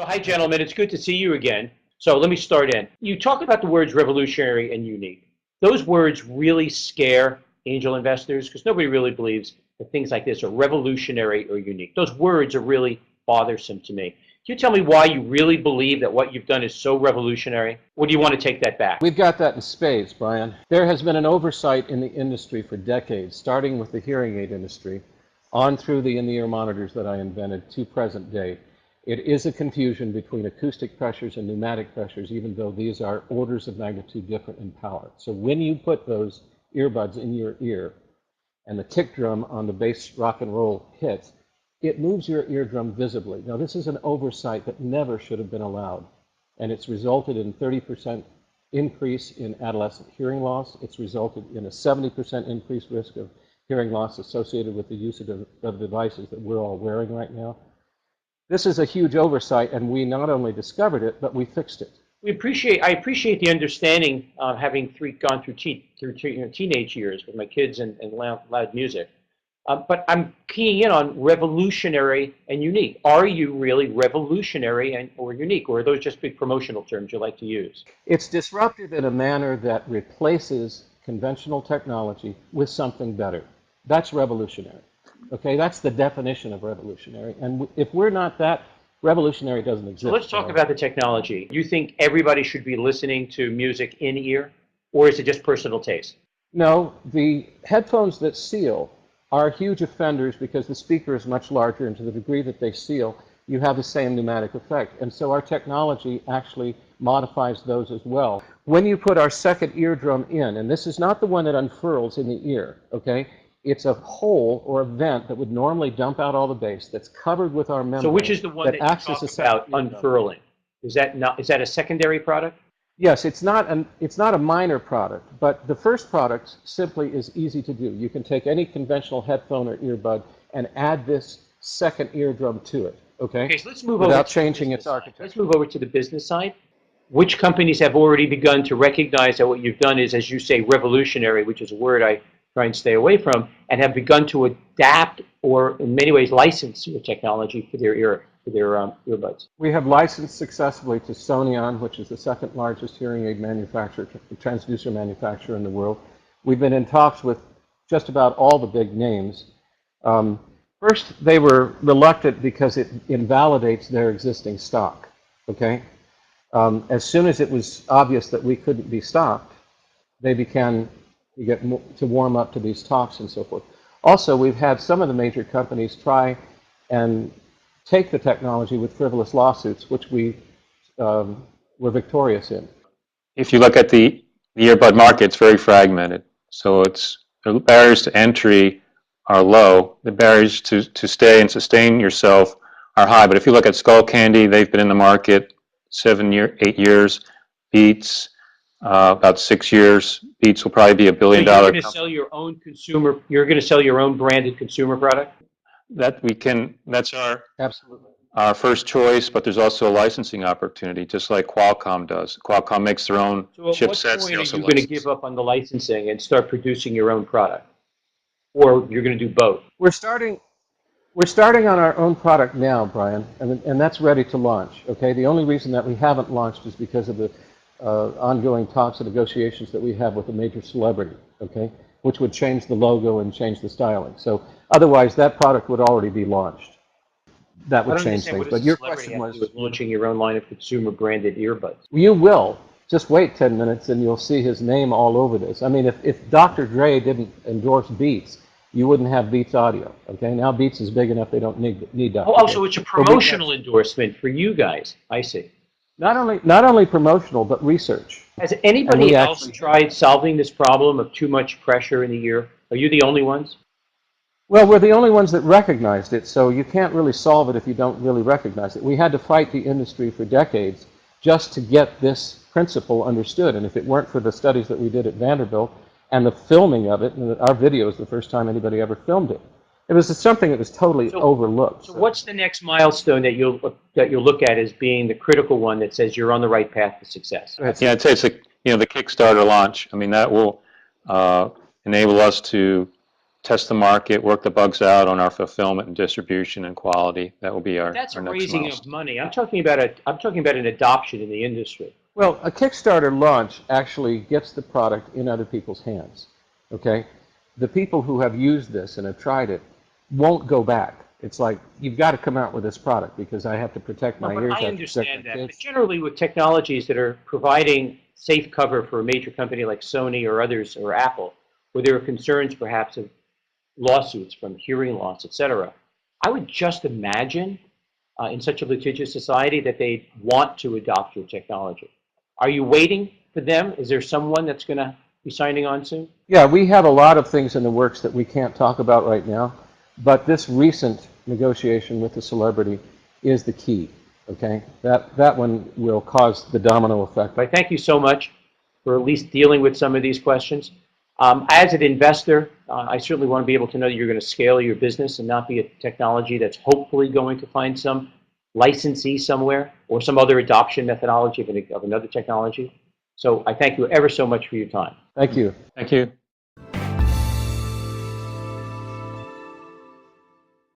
Hi, gentlemen. It's good to see you again. So let me start in. You talk about the words revolutionary and unique. Those words really scare angel investors because nobody really believes that things like this are revolutionary or unique. Those words are really bothersome to me. Can you tell me why you really believe that what you've done is so revolutionary? Or do you want to take that back? We've got that in spades, Brian. There has been an oversight in the industry for decades, starting with the hearing aid industry, on through the in-the-ear monitors that I invented to present day. It is a confusion between acoustic pressures and pneumatic pressures, even though these are orders of magnitude different in power. So when you put those earbuds in your ear and the kick drum on the bass rock and roll hits, it moves your eardrum visibly. Now, this is an oversight that never should have been allowed, and it's resulted in 30% increase in adolescent hearing loss. It's resulted in a 70% increased risk of hearing loss associated with the use of devices that we're all wearing right now. This is a huge oversight, and we not only discovered it, but we fixed it. I appreciate the understanding, having gone through teenage years with my kids and loud music. But I'm keying in on revolutionary and unique. Are you really revolutionary or unique, or are those just big promotional terms you like to use? It's disruptive in a manner that replaces conventional technology with something better. That's revolutionary. Okay, that's the definition of revolutionary. And if we're not that, revolutionary doesn't exist. So let's talk about the technology. You think everybody should be listening to music in ear, or is it just personal taste? No, the headphones that seal are huge offenders because the speaker is much larger, and to the degree that they seal, you have the same pneumatic effect. And so our technology actually modifies those as well. When you put our second eardrum in, and this is not the one that unfurls in the ear, okay? It's a hole or a vent that would normally dump out all the bass that's covered with our membrane. So which is the one that you talk about unfurling? Is that a secondary product? Yes, it's not a minor product, but the first product simply is easy to do. You can take any conventional headphone or earbud and add this second eardrum to it, okay? Okay, so let's move without over to changing its architecture. Let's move over to the business side. Which companies have already begun to recognize that what you've done is, as you say, revolutionary, which is a word I try and stay away from, and have begun to adapt or in many ways license your technology for their earbuds? We have licensed successfully to Sonion, which is the second largest hearing aid manufacturer, transducer manufacturer in the world. We've been in talks with just about all the big names. First, they were reluctant because it invalidates their existing stock, okay? As soon as it was obvious that we couldn't be stopped, they began to warm up to these talks and so forth. Also, we've had some of the major companies try and take the technology with frivolous lawsuits, which we were victorious in. If you look at the earbud market, it's very fragmented. So the barriers to entry are low. The barriers to stay and sustain yourself are high. But if you look at Skull Candy, they've been in the market 8 years. Beats, about 6 years. Beats will probably be $1 billion. So you're going to sell your own consumer. You're going to sell your own branded consumer product. That's Absolutely our first choice, but there's also a licensing opportunity, just like Qualcomm does. Qualcomm makes their own chipsets. So at what point are you going to give up on the licensing and start producing your own product? Or you're going to do both? We're starting on our own product now, Brian, and that's ready to launch, okay? The only reason that we haven't launched is because of the ongoing talks and negotiations that we have with a major celebrity, okay, which would change the logo and change the styling. So otherwise, that product would already be launched. That would change things. But your question was launching your own line of consumer-branded earbuds. You will. Just wait 10 minutes and you'll see his name all over this. I mean, if Dr. Dre didn't endorse Beats, you wouldn't have Beats audio, okay? Now Beats is big enough they don't need Dr. Oh, Dre. so it's a promotional endorsement for you guys. I see. Not only promotional, but research. Has anybody else tried solving this problem of too much pressure in the ear? Are you the only ones? Well, we're the only ones that recognized it, so you can't really solve it if you don't really recognize it. We had to fight the industry for decades just to get this principle understood, and if it weren't for the studies that we did at Vanderbilt and the filming of it, and our video is the first time anybody ever filmed it, it was something that was totally overlooked. So what's the next milestone that you'll look at as being the critical one that says you're on the right path to success? Yeah, I'd say it's the Kickstarter launch. I mean, that will enable us to test the market, work the bugs out on our fulfillment and distribution and quality. That will be our That's a next raising of milestone. money. I'm talking about an adoption in the industry. Well, a Kickstarter launch actually gets the product in other people's hands, okay? The people who have used this and have tried it won't go back. It's like, you've got to come out with this product because I have to protect my No, but ears. I have to protect understand my that. But kids. generally, with technologies that are providing safe cover for a major company like Sony or others or Apple, where there are concerns perhaps of lawsuits from hearing loss, et cetera, I would just imagine in such a litigious society that they want to adopt your technology. Are you waiting for them? Is there someone that's going to be signing on soon? Yeah, we have a lot of things in the works that we can't talk about right now, but this recent negotiation with the celebrity is the key, okay? That one will cause the domino effect. I thank you so much for at least dealing with some of these questions. As an investor, I certainly want to be able to know that you're going to scale your business and not be a technology that's hopefully going to find some licensee somewhere or some other adoption methodology of another technology. So I thank you ever so much for your time. Thank you. Thank you.